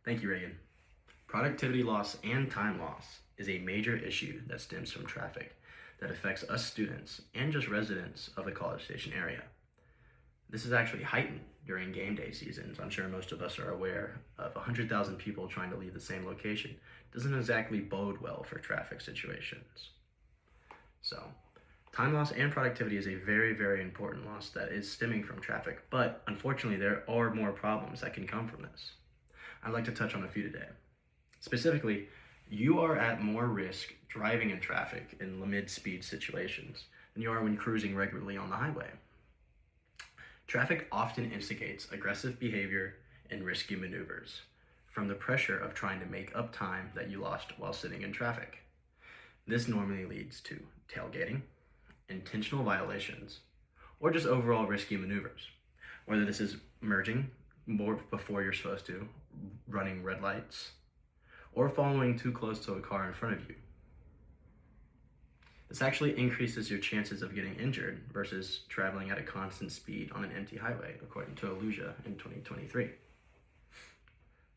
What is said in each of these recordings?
Thank you, Reagan. Productivity loss and time loss is a major issue that stems from traffic that affects us students and just residents of the College Station area. This is actually heightened during game day seasons. I'm sure most of us are aware of 100,000 people trying to leave the same location. Doesn't exactly bode well for traffic situations. So, time loss and productivity is a very, very important loss that is stemming from traffic, but unfortunately, there are more problems that can come from this. I'd like to touch on a few today. Specifically, you are at more risk driving in traffic in mid-speed situations than you are when cruising regularly on the highway. Traffic often instigates aggressive behavior and risky maneuvers from the pressure of trying to make up time that you lost while sitting in traffic. This normally leads to tailgating, intentional violations, or just overall risky maneuvers. Whether this is merging more before you're supposed to, running red lights, or following too close to a car in front of you. This actually increases your chances of getting injured versus traveling at a constant speed on an empty highway, according to Aluja in 2023.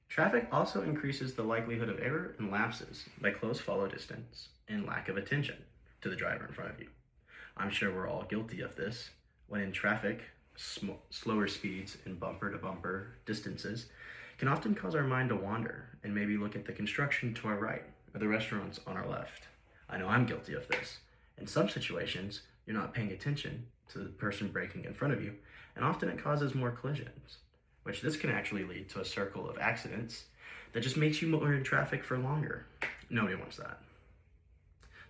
Traffic also increases the likelihood of error and lapses by close follow distance and lack of attention to the driver in front of you. I'm sure we're all guilty of this. When in traffic, slower speeds and bumper-to-bumper distances can often cause our mind to wander and maybe look at the construction to our right or the restaurants on our left. I know I'm guilty of this. In some situations, you're not paying attention to the person braking in front of you, and often it causes more collisions, which this can actually lead to a circle of accidents that just makes you more in traffic for longer. Nobody wants that.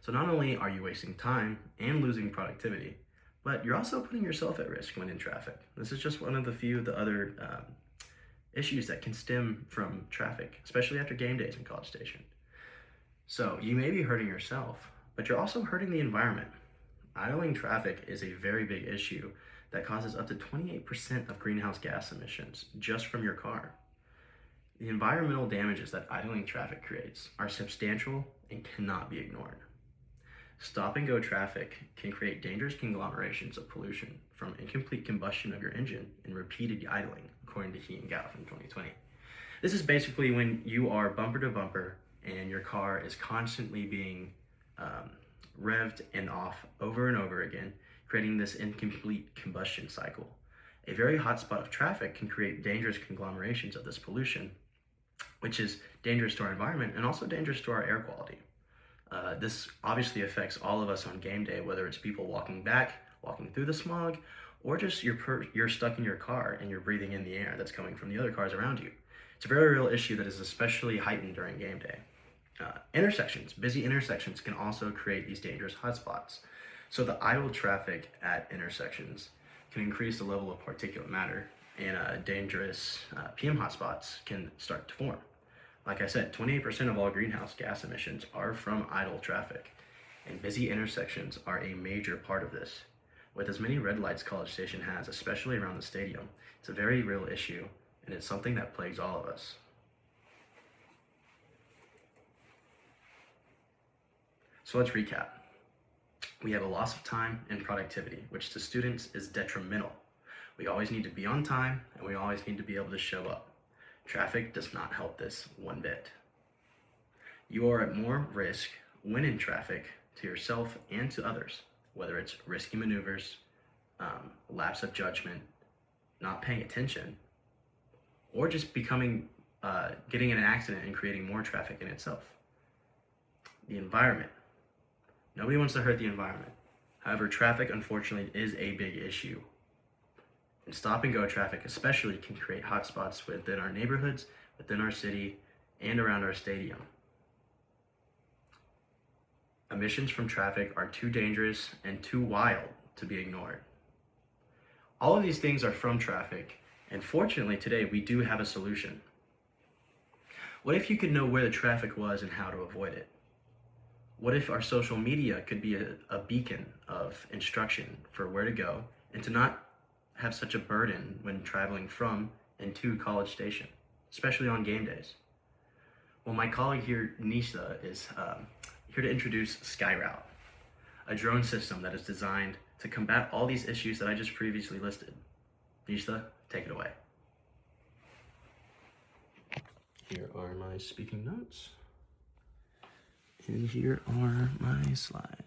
So not only are you wasting time and losing productivity, but you're also putting yourself at risk when in traffic. This is just one of the few of the other issues that can stem from traffic, especially after game days in College Station. So you may be hurting yourself, but you're also hurting the environment. Idling traffic is a very big issue that causes up to 28% of greenhouse gas emissions just from your car. The environmental damages that idling traffic creates are substantial and cannot be ignored. Stop and go traffic can create dangerous conglomerations of pollution from incomplete combustion of your engine and repeated idling, according to He and Gao from 2020. This is basically when you are bumper to bumper and your car is constantly being revved and off over and over again, creating this incomplete combustion cycle. A very hot spot of traffic can create dangerous conglomerations of this pollution, which is dangerous to our environment and also dangerous to our air quality. This obviously affects all of us on game day, whether it's people walking through the smog, or just you're stuck in your car and you're breathing in the air that's coming from the other cars around you. It's a very real issue that is especially heightened during game day. Busy intersections can also create these dangerous hotspots. So the idle traffic at intersections can increase the level of particulate matter, and dangerous PM hotspots can start to form. Like I said, 28% of all greenhouse gas emissions are from idle traffic, and busy intersections are a major part of this. With as many red lights College Station has, especially around the stadium, it's a very real issue, and it's something that plagues all of us. So let's recap. We have a loss of time and productivity, which to students is detrimental. We always need to be on time, and we always need to be able to show up. Traffic does not help this one bit. You are at more risk when in traffic to yourself and to others, whether it's risky maneuvers, lapse of judgment, not paying attention, or just getting in an accident and creating more traffic in itself. The environment. Nobody wants to hurt the environment. However, traffic unfortunately is a big issue. And stop and go traffic especially can create hotspots within our neighborhoods, within our city, and around our stadium. Emissions from traffic are too dangerous and too wild to be ignored. All of these things are from traffic, and fortunately today we do have a solution. What if you could know where the traffic was and how to avoid it? What if our social media could be a beacon of instruction for where to go and to not have such a burden when traveling from and to College Station, especially on game days? Well, my colleague here, Nisha, is here to introduce SkyRoute, a drone system that is designed to combat all these issues that I just previously listed. Nisha, take it away. Here, are my speaking notes. And here are my slides.